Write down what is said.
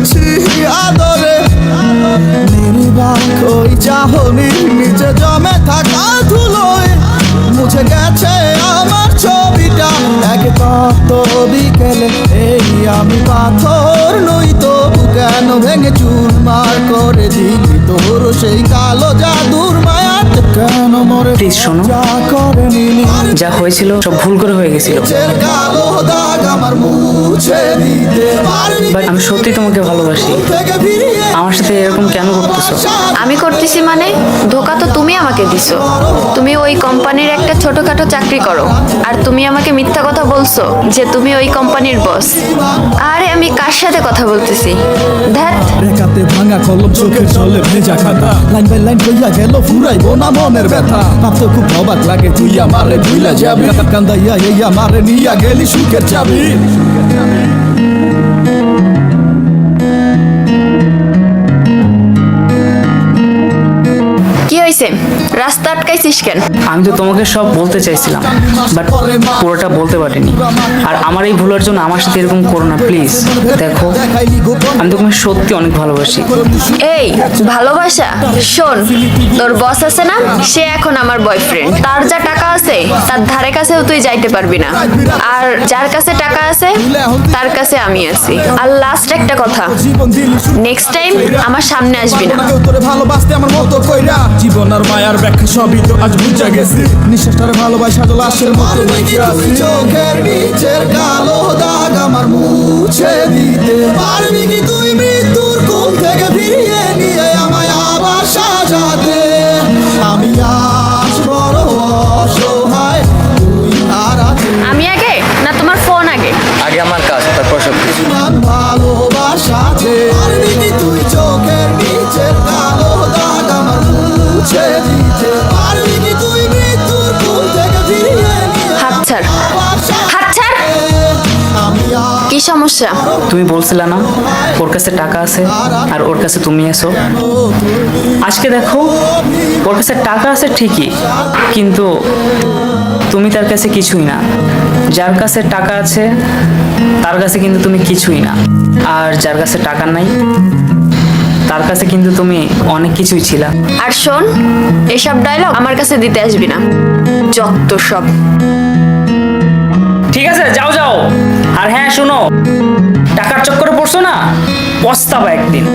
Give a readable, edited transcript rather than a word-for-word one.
করেছি আদরে, নির্বাক ওই চাহনির নিচে জমে থাকা ধুলোয় মুছে গেছে আমার ছবিটা এক তপ্ত বিকেলে। এই আমি পাথর নই তো কেন ভেঙে চুরমার করে দিলি তোর সেই কালো জাদুর মায়াতে? কেন মরে প্লিজ শোনো, যা করে নিলি, যা হয়েছিল সব ভুল করে হয়ে গেছিল। নিজের কালো দাগ আমার মুছে দিতে পারবি বাট আমি সত্যি তোমাকে ভালোবাসি। থেকে ফিরিয়ে আমার সাথে এরকম কেন করতেছো? আমি করতেছি মানে? ধোকা তো তুমি আমাকে দিছো। তুমি ওই কোম্পানির একটা ছোটখাটো চাকরি করো, আর তুমি আমাকে মিথ্যা কথা বলছো যে তুমি ওই কোম্পানির বস। আরে আমি কার সাথে কথা বলতেছি? ধ্যাৎ। রেখাতে ভাঙা কলম, চোখের জলে ভেজা খাতা, লাইন বাই লাইন কইয়া গেল ফুরাইবো না মনের ব্যথা। ভাবতে খুব অবাক লাগে তুই আমারে ভুইলা যাবি, কান্দাইয়া এই আমারে নিয়া গেলি সুখের চাবি। কি হয়েছে? রাস্তা আটকাইছিস কেন? আমি তো তোমাকে সব বলতে চাইছিলাম, বাট পুরোটা বলতে পারিনি। আর আমার এই ভুলের জন্য আমার সাথে এরকম করো না প্লিজ। দেখো, আমি তোমাকে সত্যি অনেক ভালোবাসি। এই ভালোবাসা? শোন, তোর বস আছে না, সে এখন আমার বয়ফ্রেন্ড। তার যা টাকা আছে তার ধারে কাছেও তুই যাইতে পারবি না। আর যার কাছে টাকা আছে তার কাছে আমি আছি। আর লাস্ট একটা কথা, নেক্সট টাইম আমার সামনে আসবি না। তোরে ভালোবাসতে আমার মতো কইরা, জীবন আর মায়ার ব্যাখ্যা সবই তো আজ বুঝা গেছি। নিঃশ্বাসটারে ভালোবাসা লাশের মতো বেঁচে আছি। চোখের নিচের কালো দাগ আমার মুছে দিতে পারবি কি তুই মৃত্যুর কোল থেকে ফিরিয়ে নিয়ে আমায় আবার সাজাতে? আমি আজ বড় অসহায়, তুই আর আছি। আমি আগে না তোমার ফোন আগে? আগে আমার কাজ, তারপর সব কিছু। ভালোবাসাতে পারবি কি তুই চোখের নিচের কালো দাগ আমার মুছে দিতে পারবি কি তুই মৃত্যুর কোল থেকে ফিরিয়ে নিয়ে হাত ছাড়, হাত ছাড়। কি সমস্যা? তুমি বলছিলে না ওর কাছে টাকা আছে আর ওর কাছে তুমি এসো। আজকে দেখো, ওর কাছে টাকা আছে ঠিকই, কিন্তু তুমি তার কাছে কিছুই না। যার কাছে টাকা আছে তার কাছে কিন্তু তুমি কিছুই না, আর যার কাছে টাকা নাই তার কাছে কিন্তু তুমি অনেক কিছুই ছিলা। আর শোন, এসব ডায়লগ আমার কাছে দিতে আসবি না, যত সব। ঠিক আছে, যাও যাও। আর হ্যাঁ শোনো, টাকার চক্করে পড়ছো না, পস্তাবা একদিন।